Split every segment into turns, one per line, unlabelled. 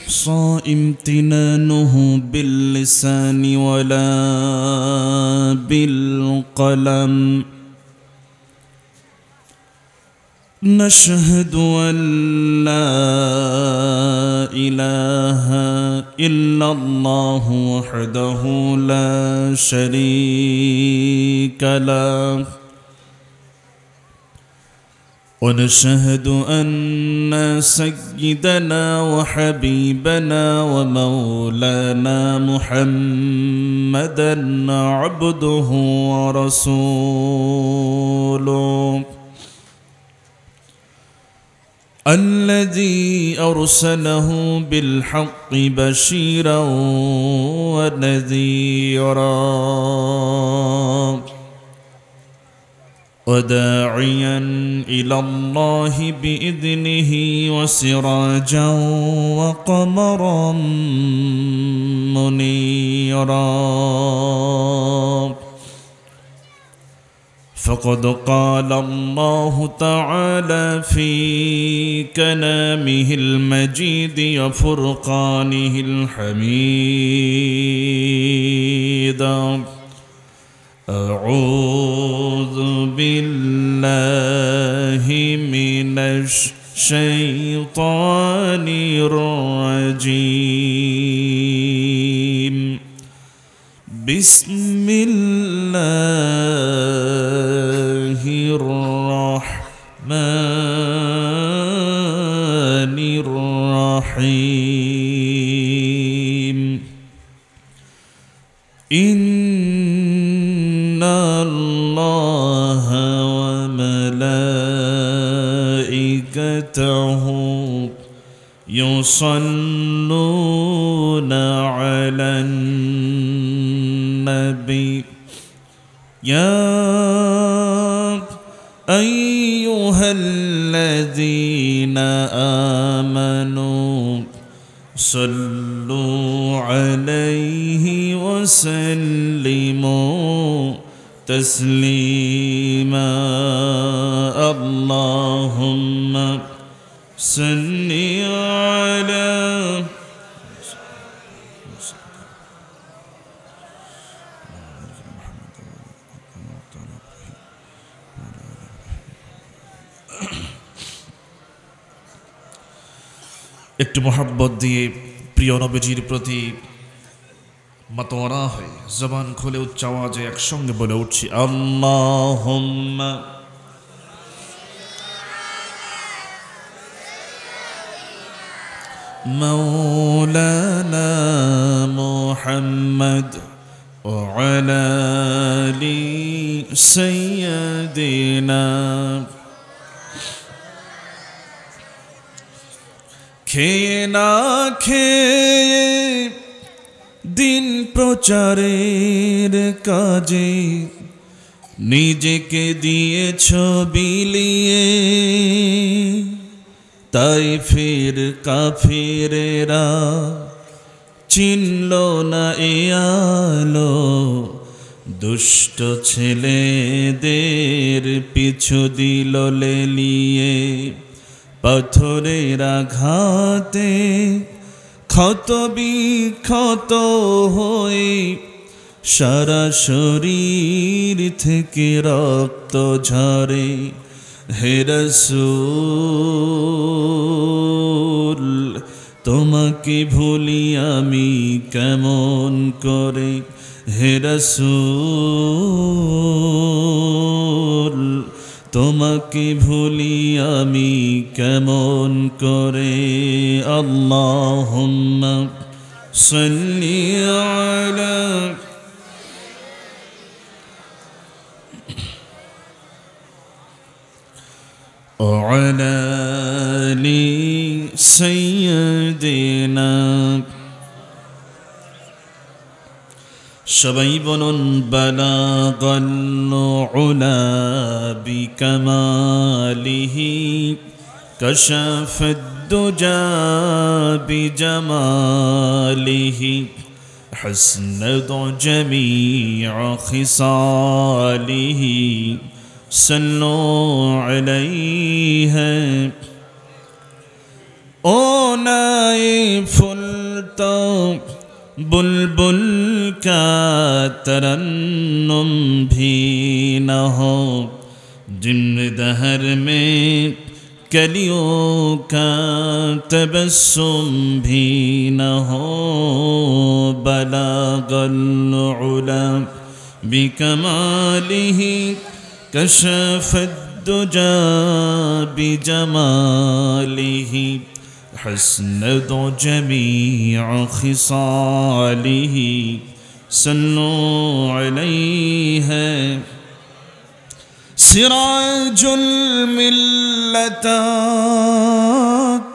امتنانه باللسان ولا بالقلم. نشهد أن لا إله إلا الله وحده لا شريك له، ونشهد أن سيدنا وحبيبنا ومولانا محمدًا عبده ورسوله الذي أرسله بالحق بشيرا ونذيرا وداعيا إلى الله بإذنه وسراجا وقمرا منيرا. فقد قال الله تعالى في كلامه المجيد وفرقانه الحميد: أعوذ بالله من الشيطان الرجيم. بسم الله الرحمن الرحيم. إن الله وملائكته يصلون على النبي يا أيها الذين آمنوا صلوا عليه وسلموا تسليما. اللهم صل على একটু মোহাব্বত দিয়ে প্রিয় নবীজির প্রতি মাতোয়ারা হয়ে জবান খুলে উচ্চ আওয়াজে একসঙ্গে বলে উঠছি: আল্লাহুম্মা মাওলানা মুহাম্মদ ওয়া আলা আলি সাইয়্যিদিনা। খেয়ে না খেয়ে দিন প্রচারের কাজে নিজেকে দিয়েছ বিলিয়ে, তাই ফির কাফিরেরা চিনল না এ আলো। দুষ্ট ছেলেদের পিছু দিল লেলিয়ে, পাথরের আঘাতে ক্ষত বিক্ষত হয়ে সারা শরীর থেকে রক্ত ঝরে। হে রাসূল, তোমাকে ভুলি আমি কেমন করে? হে রাসূল, তোমাকে ভুলি আমি কেমন করে? আল্লাহুম্মা সাল্লি আলা وعلى آل سيدنا। সবাই বলুন: বালাগাল উলা বিকামালিহি কাশাফাদ দুজা বিজামালিহি হাসনাত জামিউ খিসালিহি সাল্লু আলাইহি ও নাই ফুল তো बुलबुल का तरन्नुम भी न हो जिम्न दहर में कलियों का तबस्सुम भी न हो बलागल उला बिकमालिही कशफद दुजा बिजमालिही حسنت جميع خصاله صلوا عليه سراج الملة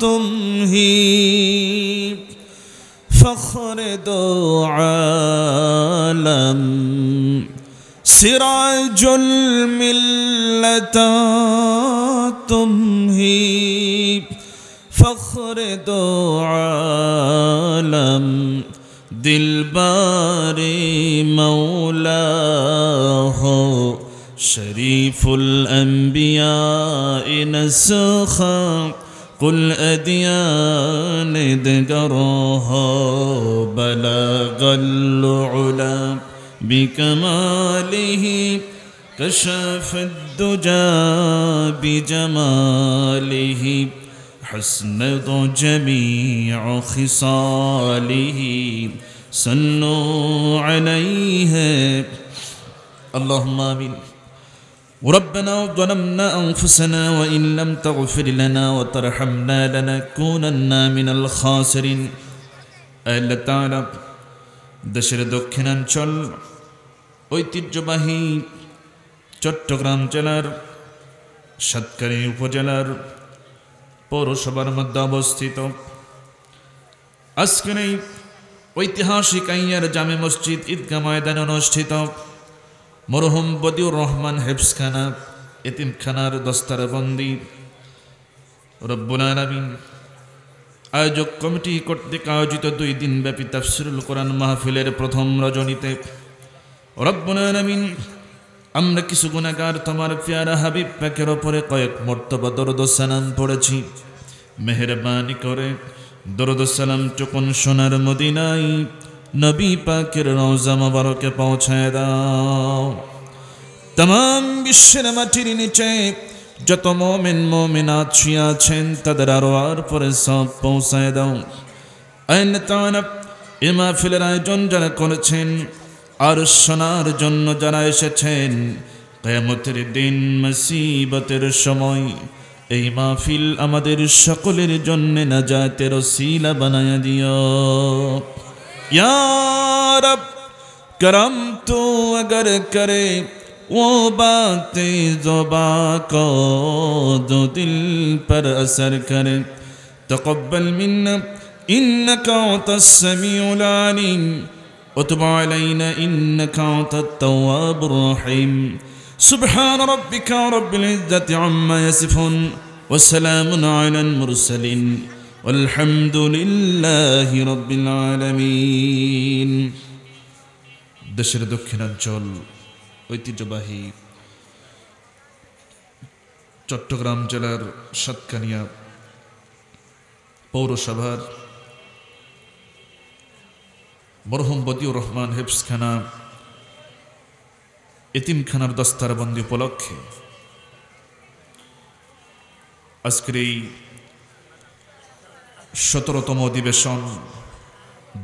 تم ہی فخر دو عالم سراج الملة تم ہی فخر دو عالم دلبار مولا ہو شریف الانبیاء نسخا قل ادیان دگر ہو بلغ العلا بکمالہ کشف الدجا بجمالہ حسنت جميع خصاله صلوا عليه اللهم آمين ربنا ظلمنا أنفسنا وإن لم تغفر لنا وترحمنا لنكونن من الخاسرين الله تعالى দেশের দক্ষিণাঞ্চল ঐতিহ্যবাহী চট্টগ্রাম জেলার সাতকারী উপজেলার পৌরসভার মধ্যে অবস্থিত আজকের এই ঐতিহাসিক আইয়ার জামে মসজিদ ঈদগাহ ময়দানে অনুষ্ঠিত মরহুম বদিউর রহমান হেফজখানা এতিমখানার দস্তারবন্দি রব্বুল আলামিন আয়োজক কমিটি কর্তৃক আয়োজিত 2 দিনব্যাপী তাফসিরুল কোরআন মাহফিলের প্রথম রজনীতে রব্বুল আলামিন আমরা কিছু গুনাহগার তোমার প্যারা হাবিব পাকের উপরে কয়েক মর্তবা দরুদ ও সালাম পড়েছি মেহেরবানি করে দরুদ ও সালাম টুকুন সোনার মদিনায় নবী পাকের রওজা মোবারকে পৌঁছায় দাও तमाम বিশ্বের মাটির নিচে যত মুমিন মুমিনাত শুয়ে আছেন তাদের আরওয়ার পরে সব পৌঁছায় দাও আল্লাহ তাআলা এই মাহফিলের আয়োজন যারা করেছেন আর শোনার জন্য যারা এসেছেন কিয়ামতের দিন মুসিবতের সময় এই মাহফিল আমাদের সকলের জন্য নাজাতের ওসিলা বানায়া দিও ইয়া রব करम तो अगर करे वो बातें ज़ुबां को जो दिल पर असर करे तक़ब्बल मिन्ना इन्नका अंतस समीउल अलीम وتب علينا إنك أنت التواب الرحيم سبحان ربك رب العزة عما يصفون وسلام على المرسلين والحمد لله رب العالمين দেশের দক্ষিণাঞ্চল ঐতিহ্যবাহী চট্টগ্রাম জেলার সাতকানিয়া পৌরসভার মরহুম বদিউর রহমান হেফজখানা এতিমখানার দস্তারবন্দি উপলক্ষে আজকের এই 17তম অধিবেশন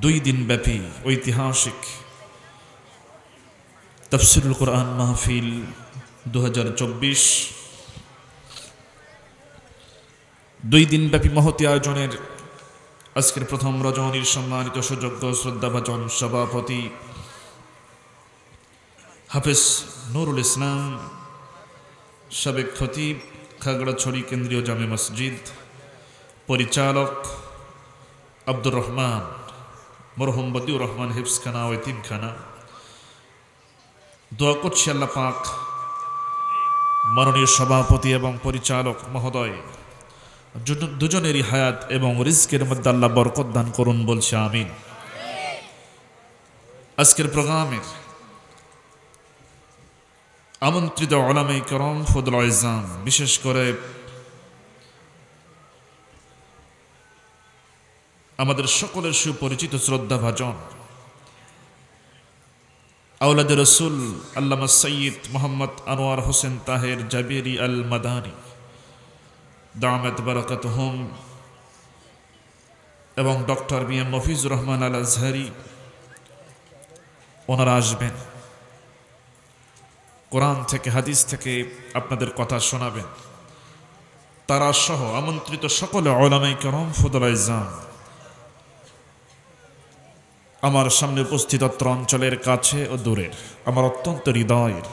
2 দিনব্যাপী ঐতিহাসিক তাফসিরুল কোরআন মাহফিল 2024 2 দিনব্যাপী মহতী আয়োজনের আজকের প্রথম রজনীর সম্মানিত সুযোগ্য শ্রদ্ধাভাজন সভাপতি হাফেজ নুরুল ইসলাম সাবেক খতিব খাগড়াছড়ি কেন্দ্রীয় জামে মসজিদ পরিচালক আব্দুর রহমান মরহুম বদিউর রহমান হেফজখানা ও এতিমখানা দোয়া করছি আল্লাহ পাক মাননীয় সভাপতি এবং পরিচালক মহোদয় দুজনেরই হায়াত এবং রিজকের মধ্যে আল্লাহ বরকত দান করুন বলছে আমিন। আজকের প্রোগ্রামের আমন্ত্রিত উলামায়ে কেরাম ফুদুল ইজাম বিশেষ করে আমাদের সকলের সুপরিচিত শ্রদ্ধাভাজন আওলাদ রসুল আল্লামা সৈয়দ মোহাম্মদ আনোয়ার হোসেন তাহের জাবেরি আল মাদানী দামাত বারাকাতুহুম এবং ডক্টর মিয়া মফিজুর রহমান আল আজহারি ওনারা আসবেন, কোরআন থেকে হাদিস থেকে আপনাদের কথা শোনাবেন। তারা সহ আমন্ত্রিত সকলে উলামায়ে কেরাম ফুদালায়ে ইসলাম আমার সামনে উপস্থিত অত্র অঞ্চলের কাছে ও দূরের আমার অত্যন্ত হৃদয়ের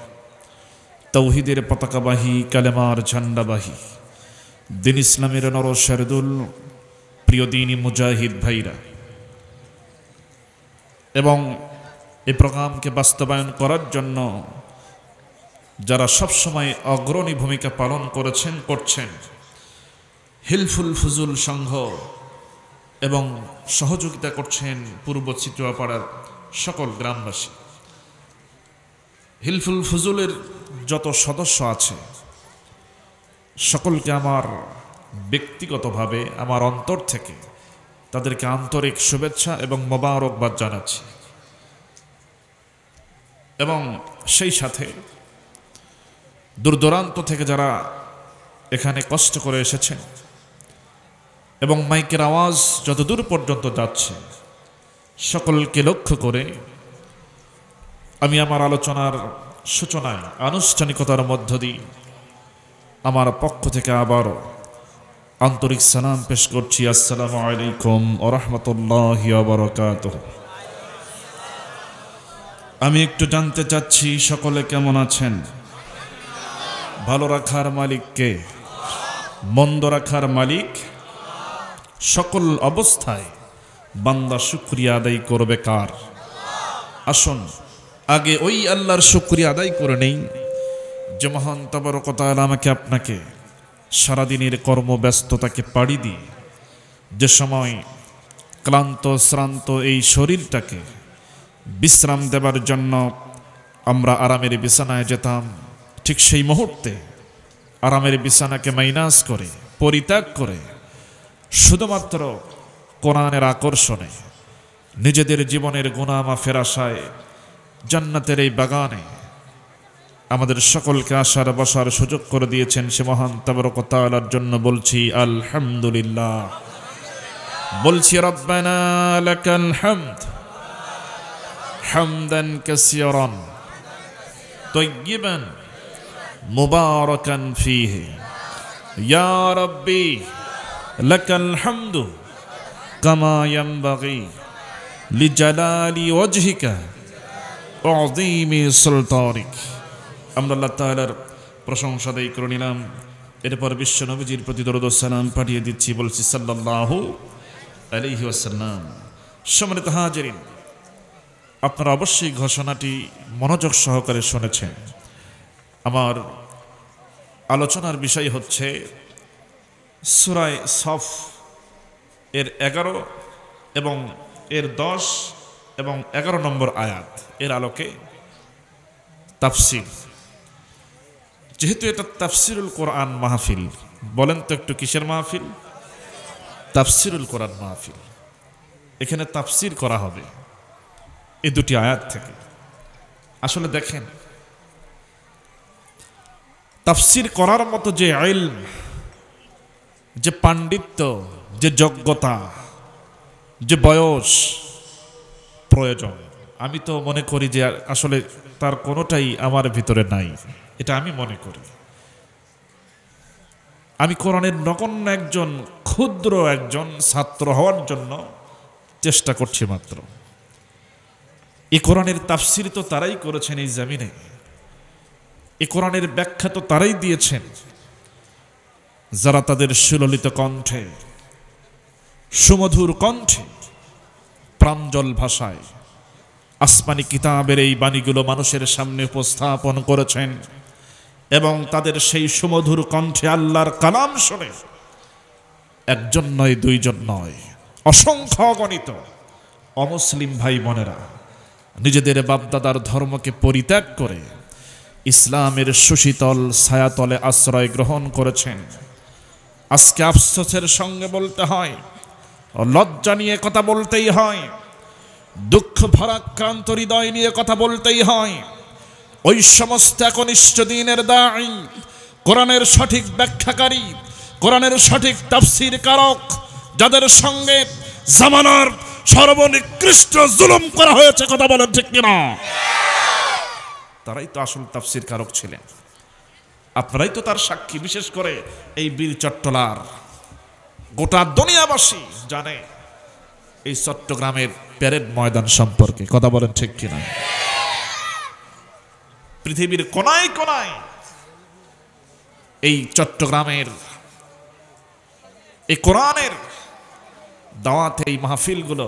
তৌহিদের পতাকাবাহী কালেমার ঝান্ডাবাহী দিন ইসলামের নরশারদুল প্রিয় দিনী মুজাহিদ ভাইরা এবং এই প্রোগ্রামকে বাস্তবায়ন করার জন্য যারা সবসময় অগ্রণী ভূমিকা পালন করেছেন করছেন, হিলফুল ফুজুল সংঘ এবং সহযোগিতা করছেন পূর্ব চিত্রপাড়ার সকল গ্রামবাসী। হিলফুল ফুজুলের যত সদস্য আছে সকলকে আমার ব্যক্তিগতভাবে আমার অন্তর থেকে তাদেরকে আন্তরিক শুভেচ্ছা এবং মোবারকবাদ জানাচ্ছি। এবং সেই সাথে দূর দূরান্ত থেকে যারা এখানে কষ্ট করে এসেছেন এবং মাইকের আওয়াজ যত দূর পর্যন্ত যাচ্ছে সকলকে লক্ষ্য করে আমি আমার আলোচনার সূচনায় আনুষ্ঠানিকতার মধ্য দিয়ে আমার পক্ষ থেকে আবারও আন্তরিক সালাম পেশ করছি। আসসালামু আলাইকুম ওয়া রাহমাতুল্লাহি ওয়া বারাকাতুহু। আমি একটু জানতে চাচ্ছি সকলে কেমন আছেন? ভালো রাখার মালিক কে? মন্দ রাখার মালিক? সকল অবস্থায় বান্দা শুকরিয়া আদায় করবে কার? আসুন আগে ওই আল্লাহর শুকরিয়া আদায় করে নেই যে মহান তাবারক ওয়া তাআলা আমাকে আপনাকে সারাদিনের কর্মব্যস্ততাকে পাড়ি দিয়ে যে সময় ক্লান্ত শ্রান্ত এই শরীরটাকে বিশ্রাম দেবার জন্য আমরা আরামের বিছানায় যেতাম, ঠিক সেই মুহূর্তে আরামের বিছানাকে মাইনাস করে পরিত্যাগ করে শুধুমাত্র কোরআনের আকর্ষণে নিজেদের জীবনের গুনাহ মাফের আশায় জান্নাতের এই বাগানে আমাদের সকলকে আসার বসার সুযোগ করে দিয়েছেন সে মহান তাবারক ওয়া তাআলার জন্য বলছি আলহামদুলিল্লাহ। বলছি রব্বানা লাকাল হামদ হামদান কাসীরান তাইয়িবান মুবারাকান ফীহি ইয়া রাব্বি লাকাল হামদু কামা ইয়ানবাগি লিজালালি ওয়াজহিকা ওয়া আযীমি সুলতানিক। আমরা আল্লাহ তাআলার প্রশংসা আদায় করে নিলাম, এরপর বিশ্ব নবীজির প্রতি দরুদ ও সালাম পাঠিয়ে দিচ্ছি, বলছি সাল্লাল্লাহু আলাইহি ওয়াসাল্লাম। সম্মানিত হাজিরিন, আপনারা অবশ্যই ঘোষণাটি মনোযোগ সহকারে শুনেছেন। আমার আলোচনার বিষয় হচ্ছে সূরা সফ এর 11 এবং এর 10 এবং 11 নম্বর আয়াত এর আলোকে তাফসীর। যেহেতু এটা তাফসিরুল কোরআন মাহফিল, বলেন তো একটু কিসের মাহফিল? তাফসিরুল কোরআন মাহফিল। এখানে তাফসির করা হবে এই দুটি আয়াত থেকে। আসলে দেখেন, তাফসির করার মতো যে ইলম, যে পাণ্ডিত্য, যে যোগ্যতা, যে বয়স প্রয়োজন, আমি তো মনে করি যে আসলে তার কোনোটাই আমার ভিতরে নাই, এটা আমি মনে করি। আমি কোরআনের নগণ্য একজন ক্ষুদ্র একজন ছাত্র হওয়ার জন্য চেষ্টা করছি মাত্র। এই কোরআনের তাফসির তো তারাই করেছেন এই জমিনে, এই কোরআনের ব্যাখ্যা তো তারাই দিয়েছেন যারা তাদের সুললিত কণ্ঠে, সুমধুর কণ্ঠে, প্রাঞ্জল ভাষায় আসমানি কিতাবের এই বাণীগুলো মানুষের সামনে উপস্থাপন করেছেন এবং তাদের সেই সুমধুর কণ্ঠে আল্লাহর কালাম শুনে একজন নয়, দুইজন নয়, অসংখ্য অগণিত অমুসলিম ভাই বোনেরা নিজেদের বাপদাদার ধর্মকে পরিত্যাগ করে ইসলামের সুশীতল ছায়াতলে আশ্রয় গ্রহণ করেছেন। আজকে আফসোসের সঙ্গে বলতে হয়, লজ্জা নিয়ে কথা বলতেই হয়, দুঃখ ভারাক্রান্ত হৃদয় নিয়ে কথা বলতেই হয়। ওই সমস্ত একনিষ্ঠ দ্বীনের দাঈ, কোরআনের সঠিক ব্যাখ্যাকারী, কোরআনের সঠিক তাফসীর কারক, যাদের সঙ্গে জামানার সর্বনিকৃষ্ট জুলুম করা হয়েছে, কথা বলেন ঠিক কিনা? তারাই তো আসল তাফসীর কারক ছিলেন। আপনারাই তো তার সাক্ষী। বিশেষ করে এই বীর চট্টলার গোটা দুনিয়াবাসী জানে এই চট্টগ্রামের প্যারেড ময়দান সম্পর্কে, কথা বলেন ঠিক কিনা? পৃথিবীর কোনায় কোনায় এই চট্টগ্রামের এই কোরআনের দাওয়াত, এই মাহফিলগুলো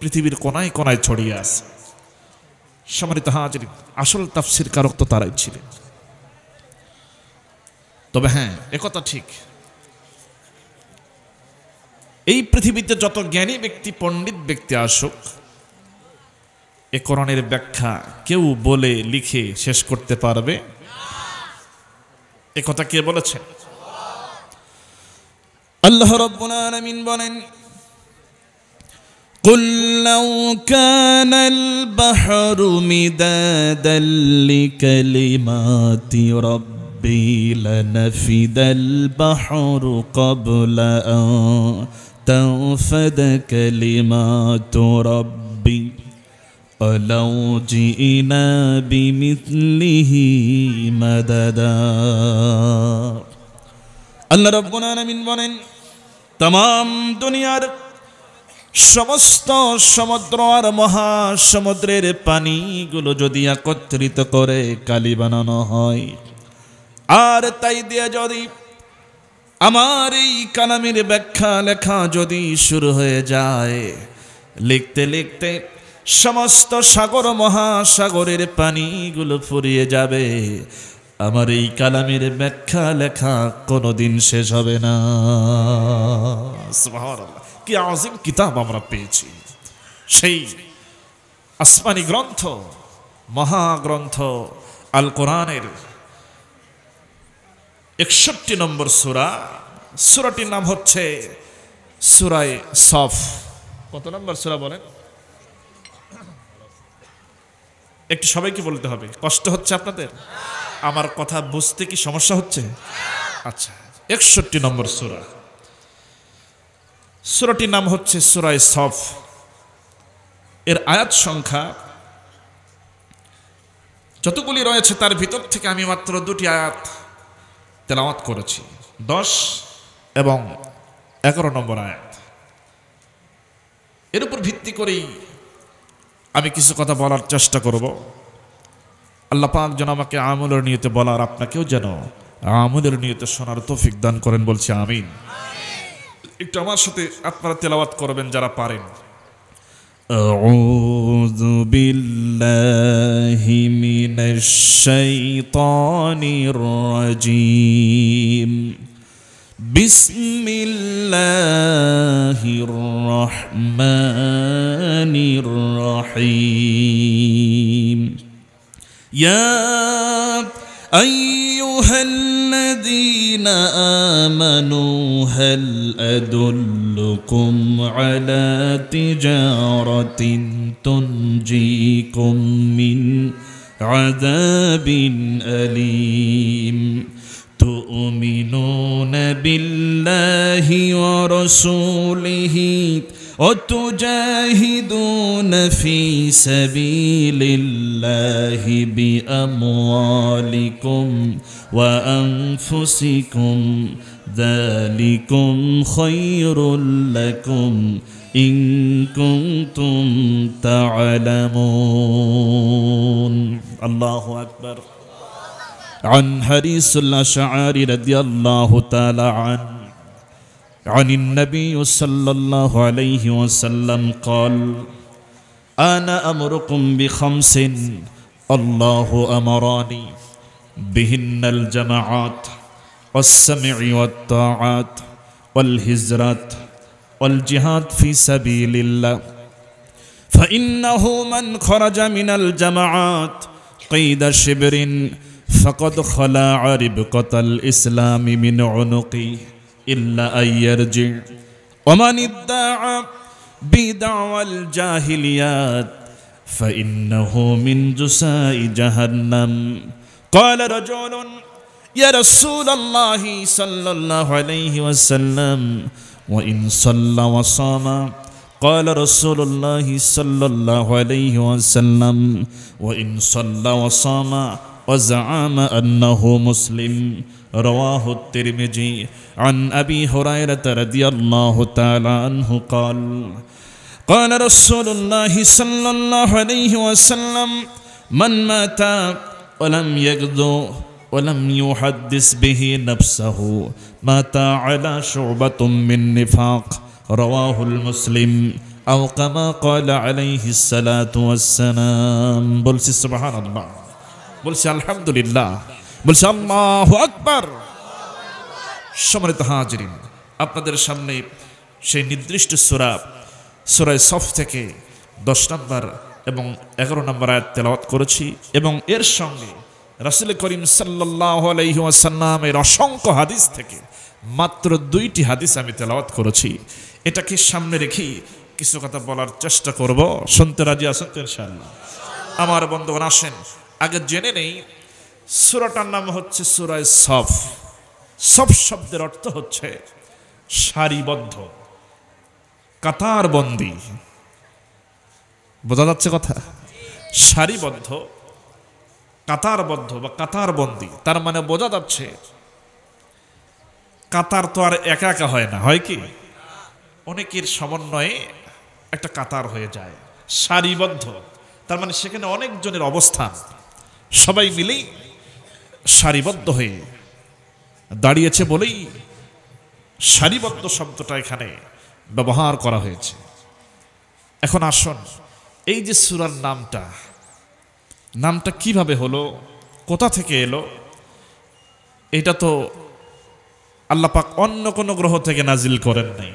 পৃথিবীর কোনায় কোনায় ছড়িয়ে আছে। সম্মানিত হাজির, আসল তাফসীর কারক তো তারাই ছিলেন। তবে হ্যাঁ, একথা ঠিক, এই পৃথিবীতে যত জ্ঞানী ব্যক্তি, পণ্ডিত ব্যক্তি আসুক, এ কোরআনের ব্যাখ্যা কেউ বলে লিখে শেষ করতে পারবে? একথা কে বলেছেন? আল্লাহ রাব্বুল আলামিন বলেন, قل لو كان البحر مدادا لكلمات ربي لنفد البحر قبل أن تنفد كلمات ربي ولو جئنا بمثله مددا। আল্লাহ রাব্বুল আলামিন বলেন, तमाम দুনিয়ার সমস্ত সমুদ্র আর মহাসমুদ্রের পানিগুলো যদি একত্রিত করে কালি বানানো হয়, আর তাই দিয়ে যদি আমার এই কালামের ব্যাখ্যা লেখা যদি শুরু হয়ে যায়, লিখতে লিখতে সমস্ত সাগর মহাসাগরের পানিগুলো ফুরিয়ে যাবে, আমার এই কালামের ব্যাখ্যা লেখা কোনোদিন শেষ হবে না। সুবহানাল্লাহ, কি আযীম কিতাব আমরা পেয়েছি! সেই আসমানি গ্রন্থ, মহাগ্রন্থ আল কোরআনের 61 নম্বর সূরা, সূরাটির নাম হচ্ছে সূরায়ে সফ। কত নম্বর সূরা বলেন? একটু সবাইকে বলতে হবে, কষ্ট হচ্ছে আপনাদের? আমার কথা বুঝতে কি সমস্যা হচ্ছে? আচ্ছা, 61 নম্বর সূরা, সূরাটির নাম হচ্ছে সূরায়ে সফ। এর আয়াত সংখ্যা যতগুলি রয়েছে তার ভিতর থেকে আমি মাত্র 2টি আয়াত তেলাওয়াত করেছি, 10 এবং 11 নম্বর আয়াত। এর উপর ভিত্তি করেই আমি কিছু কথা বলার চেষ্টা করব। আল্লাহ পাক যেন আমাকে আমলের নিয়তে বলার, আপনাকেও যেন আমলের নিয়তে শোনার তৌফিক দান করেন, বলছি আমিন। একটু আমার সাথে আপনারা তেলাওয়াত করবেন যারা পারেন। আউযু বিল্লাহি মিনাশ শাইতানির রাজীম। বিসমিল্লাহির রহমানির রহিম। ইয়া أيها الذين آمنوا هل أدلكم على تجارة تنجيكم من عذاب أليم تؤمنون بالله ورسوله وتجاهدون في سبيل الله بأموالكم وأنفسكم ذلكم خير لكم إن كنتم تعلمون الله أكبر عن حريص الأشعري رضي الله تعالى عنه عن النبي صلى الله عليه وسلم قال أنا أمركم بخمس الله أمراني بهن الجماعات والسمع والطاعات والهجرة والجهاد في سبيل الله فإنه من خرج من الجماعات قيد شبر فقد خلع ربقة الإسلام من عنقه إلا أن يرجع ومن ادعى بدعوى الجاهليات فإنه من جزاء جهنم قال رجل يا رسول الله صلى الله عليه وسلم وإن صلى وصام قال رسول الله صلى الله عليه وسلم وإن صلى وصام وزعم أنه مسلم رواه الترمذي عن أبي هريرة رضي الله تعالى عنه قال قال رسول الله صلى الله عليه وسلم من مات ولم يغدو ولم يحدث به نفسه مات على شعبة من نفاق رواه المسلم أو كما قال عليه الصلاة والسلام বলছি সুবহানাল্লাহ বলছি আলহামদুলিল্লাহ বলছি আল্লাহু আকবার সম্মানিত হাজিরিন আপনাদের সামনে সেই নির্দিষ্ট সূরা সূরা সফ থেকে 10 নম্বর এবং 11 নম্বর আয়াত তেলাওয়াত করেছি এবং এর সঙ্গে রাসূল করিম সাল্লাল্লাহু আলাইহি ওয়াসাল্লামের অসংখ্য হাদিস থেকে মাত্র 2টি হাদিস আমি তেলাওয়াত করেছি এটাকে সামনে রেখে কিছু কথা বলার চেষ্টা করব শুনতে রাজি আছেন তো ইনশাআল্লাহ আমার বন্ধুগণ আসেন আগে জেনে নেই সূরাটার নাম হচ্ছে সূরা সফ সফ শব্দের অর্থ হচ্ছে সারিবদ্ধ কাতারবন্দী বোঝা যাচ্ছে কথা সারিবদ্ধ কাতারবদ্ধ বা কাতারবন্দী তার মানে বোঝা যাচ্ছে কাতার তো আর একা একা হয় না হয় কি অনেকের সমন্বয়ে একটা কাতার হয়ে যায় সারিবদ্ধ তার মানে সেখানে অনেকজনের অবস্থান সবাই মিলেই সারিবদ্ধ হয়ে দাঁড়িয়েছে বলেই সারিবদ্ধ শব্দটা এখানে ব্যবহার করা হয়েছে এখন আসুন এই যে সূরার নামটা কিভাবে হলো কোথা থেকে এলো এটা তো আল্লাহ পাক অন্য কোনো গ্রহ থেকে নাজিল করেন নাই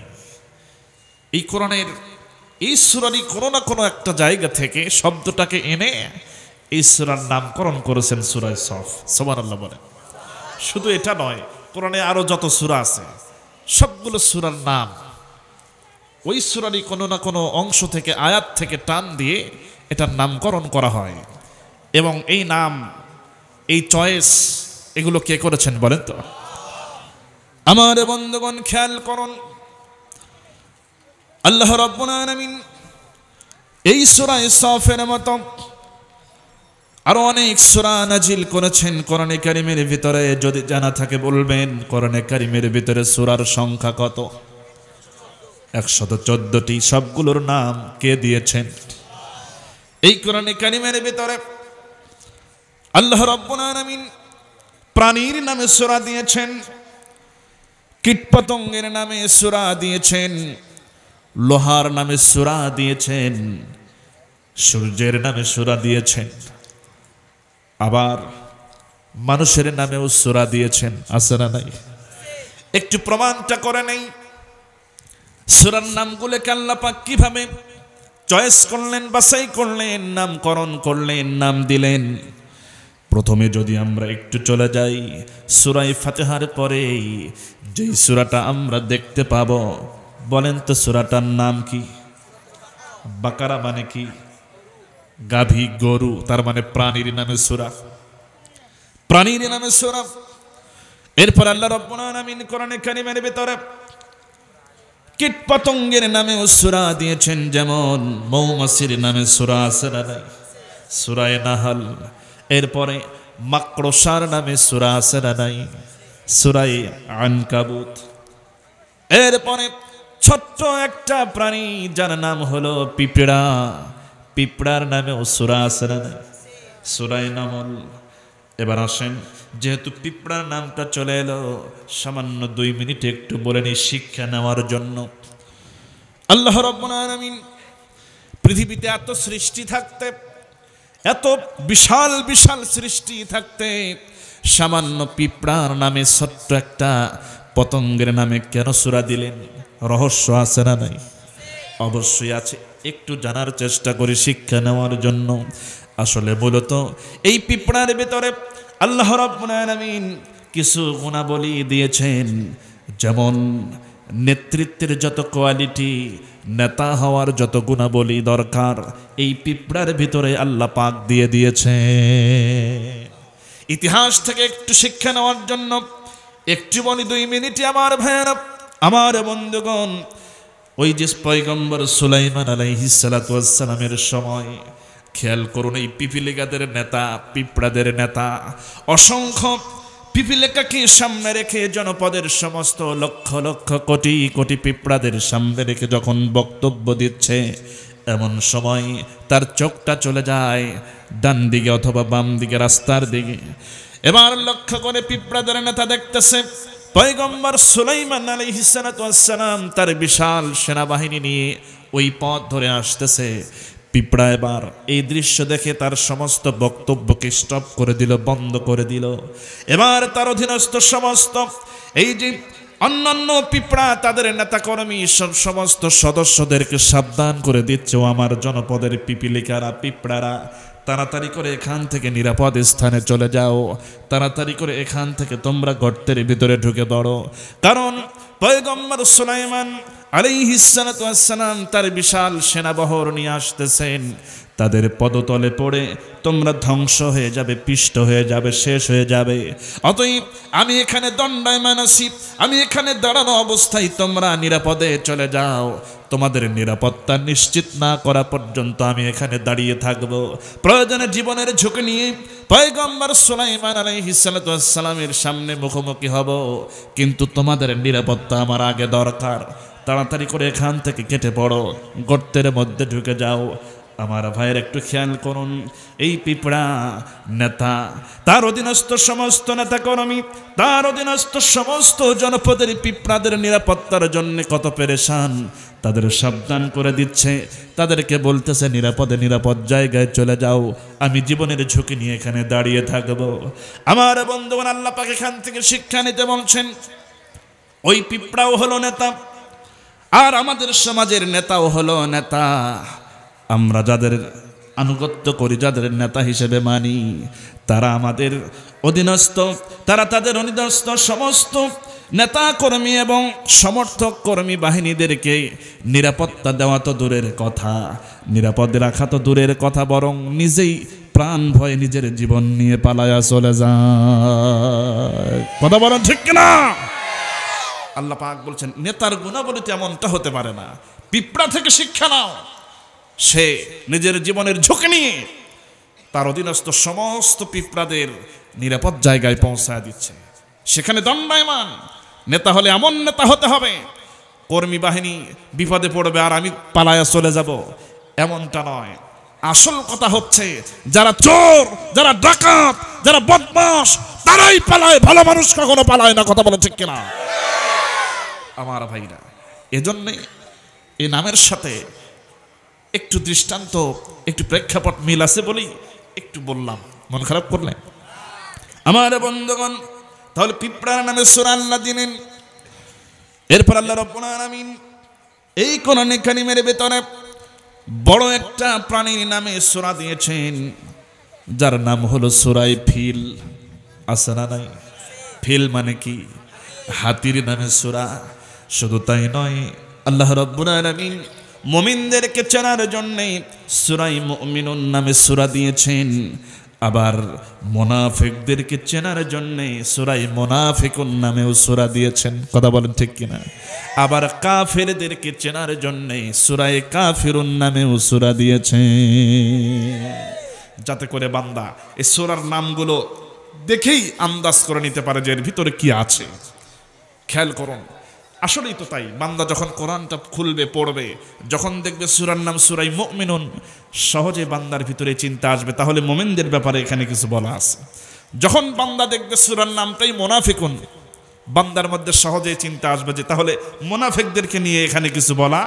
এই কোরআনের এই সূরারই কোনো না কোনো একটা জায়গা থেকে শব্দটাকে এনে এই সূরার নামকরণ করেছেন সূরা সফ সুবহানাল্লাহ বলেন শুধু এটা নয় কোরআনে আরো যত সূরা আছে সবগুলো সূরার নাম ওই সূরারই কোনো না কোনো অংশ থেকে আয়াত থেকে টান দিয়ে এটার নামকরণ করা হয় এবং এই নাম এই চয়েস এগুলো কে করেছেন বলেন তো আমার বন্ধুগণ খেয়াল করুন আল্লাহ রাব্বুল আলামিন এই সূরা সফের মতো আরো অনেক সূরা নাজিল করেছেন কোরআনে কারীমের ভিতরে যদি জানা থাকে বলবেন কোরআনে কারীমের ভিতরে সূরার সংখ্যা কত 114টি সবগুলোর নাম কে দিয়েছেন এই কোরআনে কারীমের ভিতরে আল্লাহ রাব্বুল আলামিন প্রাণীর নামে সূরা দিয়েছেন কীটপতঙ্গের নামে সূরা দিয়েছেন লোহার নামে সূরা দিয়েছেন সূর্যের নামে সূরা দিয়েছেন আবার মানুষের নামেও সূরা দিয়েছেন আছে না নাই একটু প্রমাণটা করে নেই সূরার নামগুলোকে আল্লাহ পাক কিভাবে চয়েস করলেন বাছাই করলেন নামকরণ করলেন নাম দিলেন প্রথমে যদি আমরা একটু চলে যাই সূরা ফাতিহার পরে যেই সূরাটা আমরা দেখতে পাবো বলেন তো সূরাটার নাম কি বাকারা মানে কি গাভী গরু তার মানে প্রাণীর নামে সূরা প্রাণীর নামে সূরা এরপর আল্লাহ রাব্বুল আলামিন কোরআনে কারীমের ভিতরে কীটপতঙ্গের নামে সূরা দিয়েছেন যেমন মৌমাছির নামে সূরা আছে না নাই সূরা নাহল এরপরে মাকড়সার নামে সূরা আছে না নাই সূরা আনকাবুত এরপরে ছোট্ট একটা প্রাণী যার নাম হলো পিঁপড়া পিঁপড়ার নামেও সূরা আছে না নাই সূরা নামল এবার আসেন যেহেতু পিঁপড়ার নামটা চলে এলো সামান্য 2 মিনিট একটু বলে নি শিক্ষা নেওয়ার জন্য আল্লাহ রাব্বুল আলামিন পৃথিবীতে এত সৃষ্টি থাকতে এত বিশাল বিশাল সৃষ্টি থাকতে সামান্য পিঁপড়ার নামে ছোট্ট একটা পতঙ্গের নামে কেন সূরা দিলেন রহস্য আছে না নাই অবশ্যই আছে একটু জানার চেষ্টা করি শিক্ষা নেওয়ার জন্য আসলে মূলত এই পিঁপড়ার ভিতরে আল্লাহ রাব্বুল আলামিন কিছু গুণাবলী দিয়েছেন যেমন নেতৃত্বের যত কোয়ালিটি, নেতা হওয়ার যত গুণাবলী দরকার, এই পিঁপড়ার ভিতরে আল্লাহ পাক দিয়ে দিয়েছে। ইতিহাস থেকে একটু শিক্ষা নেওয়ার জন্য একটু বলি 2 মিনিটে আমার ভাইয়েরা, আমার বন্ধুগণ, ওই যে পয়গম্বর সুলাইমান আলাইহিস সালাতু ওয়াস সালামের সময় খেয়াল করুন, এই পিপিলিকাদের নেতা, পিঁপড়াদের নেতা অসংখ্য পিপিলিকাকে সামনে রেখে জনপদের সমস্ত লক্ষ লক্ষ কোটি কোটি পিঁপড়াদের সামনে রেখে যখন বক্তব্য দিচ্ছে, এমন সময় তার চোখটা চলে যায় ডান দিকে অথবা বাম দিকে, রাস্তার দিকে। এবার লক্ষ্য করে পিঁপড়াদের নেতা দেখতেছে পয়গম্বর সুলাইমান আলাইহিস সালাতু ওয়াস সালাম তার বিশাল সেনাবাহিনী নিয়ে ওই পথ ধরে আসতেছে। পিঁপড়া এবার এই দৃশ্য দেখে তার সমস্ত বক্তব্যকে স্টপ করে দিল, বন্ধ করে দিল। এবার তার অধীনস্থ সমস্ত এই যে অন্যান্য পিঁপড়া, তাদের নেতাকর্মী সমস্ত সদস্যদেরকে সাবধান করে দিচ্ছে, ও আমার জনপদের পিপিলিকারা, পিঁপড়ারা, তাড়াতাড়ি করে এখান থেকে নিরাপদ স্থানে চলে যাও, তাড়াতাড়ি করে এখান থেকে তোমরা গর্তের ভিতরে ঢুকে পড়ো। কারণ পয়গম্বর সুলাইমান আলাইহিস সালাতু ওয়াস সালাম তার বিশাল সেনাবহর নিয়ে আসতেছেন, তাদের পদতলে পড়ে তোমরা ধ্বংস হয়ে যাবে, পিষ্ট হয়ে যাবে, শেষ হয়ে যাবে। অতএব আমি এখানে দণ্ডায়মান আছি, আমি এখানে দাঁড়ানো অবস্থায় তোমরা নিরাপদে চলে যাও, তোমাদের নিরাপত্তা নিশ্চিত না করা পর্যন্ত আমি এখানে দাঁড়িয়ে থাকব। প্রয়োজনে জীবনের ঝুঁকি নিয়ে পয়গম্বর সুলাইমান আলাইহিস সালাতু ওয়াস সালামের সামনে মুখোমুখি হব, কিন্তু তোমাদের নিরাপত্তা আমার আগে দরকার। তাড়াতাড়ি করে এখান থেকে কেটে পড়ো, গর্তের মধ্যে ঢুকে যাও। আমার ভাইয়ের একটু খেয়াল করুন, এই পিঁপড়া নেতা, তার অধীনস্থ সমস্ত নেতাকর্মী, তার অধীনস্থ সমস্ত জনপদের পিঁপড়াদের নিরাপত্তার জন্য কত পেরেশান, তাদের সাবধান করে দিচ্ছে, তাদেরকে বলতেছে নিরাপদে নিরাপদ জায়গায় চলে যাও, আমি জীবনের ঝুঁকি নিয়ে এখানে দাঁড়িয়ে থাকবো। আমার বন্ধুগণ, আল্লাহ পাক এখান থেকে শিক্ষা নিতে বলছেন। ওই পিঁপড়াও হলো নেতা, আর আমাদের সমাজের নেতাও হলো নেতা। আমরা যাদের আনুগত্য করি, যাদের নেতা হিসেবে মানি, তারা আমাদের অধীনস্থ, তারা তাদের অধীনস্থ সমস্ত নেতা কর্মী এবং সমর্থক কর্মী বাহিনীদেরকে নিরাপত্তা দেওয়া তো দূরের কথা, নিরাপদে রাখা তো দূরের কথা, বরং নিজেই প্রাণ ভয়ে নিজের জীবন নিয়ে পালায়া চলে যায়। কথা বলেন ঠিক কিনা? আল্লাহ পাক বলছেন নেতার গুণাবলীতে এমনটা হতে পারে না। পিঁপড়া থেকে শিক্ষা নাও, সে নিজের জীবনের ঝুঁকি নিয়ে তার অধীনস্থ সমস্ত পিঁপড়াদের নিরাপদ জায়গায় পৌঁছায় দিচ্ছে, সেখানে দণ্ডায়মান। নেতা হলে এমন নেতা হতে হবে, কর্মী বাহিনী বিপদে পড়বে আর আমি পালায়া চলে যাব, এমনটা নয়। আসল কথা হচ্ছে যারা চোর, যারা ডাকাত, যারা বদমাশ, তারাই পালায়, ভালো মানুষ কখনো পালায় না। কথা বলে ঠিক কিনা আমার ভাইরা? এজন্যে এই নামের সাথে একটু দৃষ্টান্ত, একটু প্রেক্ষাপট মিল আছে বলেই একটু বললাম, মন খারাপ করলেন আমার বন্ধুগণ। তাহলে পিঁপড়ার নামে সূরা আল্লাহ দিলেন। এরপর আল্লাহ রাব্বুল আলামিন এই কোরআনে কারীমের ভেতরে বড় একটা প্রাণীর নামে সূরা দিয়েছেন, যার নাম হলো সূরায়ে ফিল। আছে না নাই? ফিল মানে কি? হাতির নামে সূরা। শুধু তাই নয়, আল্লাহ রাব্বুল আলামিন মুমিনদেরকে চেনার জন্য সূরায়ে মুমিনুন নামে সূরা দিয়েছেন, আবার মুনাফিকদেরকে চেনার জন্য সূরায়ে মুনাফিকুন নামেও সূরা দিয়েছেন। কথা বলেন ঠিক কিনা? আবার কাফেরদেরকে চেনার জন্য সূরায়ে কাফিরুন নামেও সূরা দিয়েছেন, যাতে করে বান্দা এই সূরার নামগুলো দেখেই আন্দাজ করে নিতে পারে যে এর ভিতরে কি আছে। খেয়াল করুন, আসলেই তো তাই। বান্দা যখন কোরআনটা খুলবে, পড়বে, যখন দেখবে সূরার নাম সূরায়ে মুমিনুন, সহজে বান্দার ভিতরে চিন্তা আসবে তাহলে মুমিনদের ব্যাপারে এখানে কিছু বলা আছে। যখন বান্দা দেখবে সূরার নামটাই মুনাফিকুন, বান্দার মধ্যে সহজে চিন্তা আসবে যে তাহলে মুনাফিকদেরকে নিয়ে এখানে কিছু বলা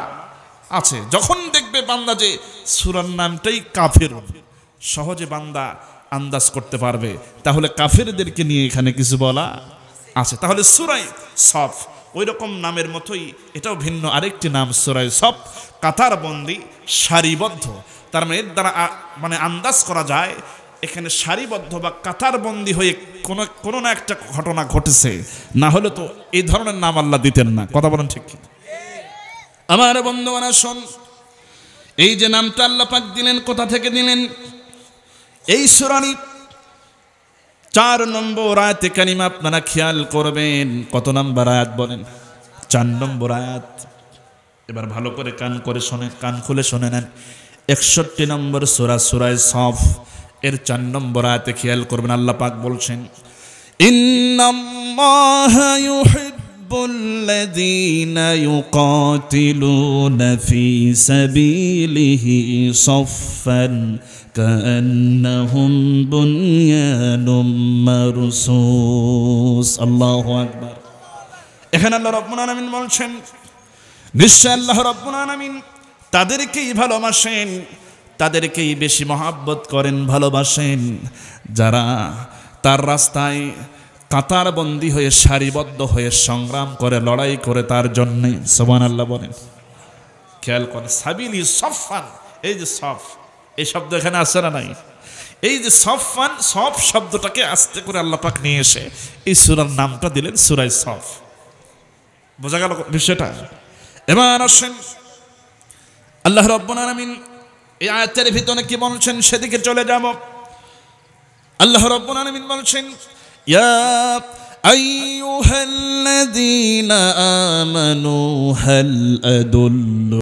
আছে। যখন দেখবে বান্দা যে সূরার নামটাই কাফিরুন, সহজে বান্দা আন্দাজ করতে পারবে তাহলে কাফেরদেরকে নিয়ে এখানে কিছু বলা আছে। তাহলে সূরায়ে সফ ওই রকম নামের মতোই এটাও ভিন্ন আরেকটি নাম, সূরায়ে সফ, কাতারবন্দি, সারিবদ্ধ। তার মানে এর দ্বারা মানে আন্দাজ করা যায় এখানে সারিবদ্ধ বা কাতারবন্দি হয়ে কোনো না একটা ঘটনা ঘটেছে, না হলে তো এই ধরনের নাম আল্লাহ দিতেন না। কথা বলেন ঠিক কি? আমার বন্ধুগণ শোন, এই যে নামটা আল্লাহ পাক দিলেন, কোথা থেকে দিলেন? এই সূরার 4 নম্বর আয়াতে কারিমা আপনারা খেয়াল করবেন। কত নম্বর আয়াত বলেন? 4 নম্বর আয়াত। এবার ভালো করে কান খুলে শুনে নেন। 61 নম্বর সূরা, সূরা সফ এর 4 নম্বর আয়াতে খেয়াল করবেন, আল্লাহ পাক বলছেন, ইন্নাল্লাহা ইউহিব্বুল্লাযীনা ইউকাতিলুনা ফী সাবিলিহি সাফফান কাআন্নাহুম বুনয়ানুম মারসুস। আল্লাহু আকবার। এখানে আল্লাহ রাব্বুল আলামিন বলছেন, নিশ্চয় আল্লাহ রাব্বুল আলামিন তাদেরকেই ভালোবাসেন, তাদেরকেই বেশি মহাব্বত করেন, ভালোবাসেন যারা তার রাস্তায় কাতারবন্দি হয়ে সারিবদ্ধ হয়ে সংগ্রাম করে, লড়াই করে তার জন্য। সুবহানাল্লাহ বলেন। খেয়াল করেন, সাবিলি সফান, এই যে সফ, এই শব্দ এখানে আছে না নাই? এই যে সফান, সফ শব্দটাকে আস্তে করে আল্লাহ পাক নিয়ে এসে এই সূরার নামটা দিলেন সূরা সফ। বোঝা গেল বিষয়টা? এবার আসেন, আল্লাহ রাব্বুল আলামিন এই আয়াতের ভিতরে কি বলছেন সেদিকে চলে যাব। আল্লাহ রাব্বুল আলামিন বলছেন, ইয়া আইয়ুহাল্লাযীনা আমানু হাল আদুল্লু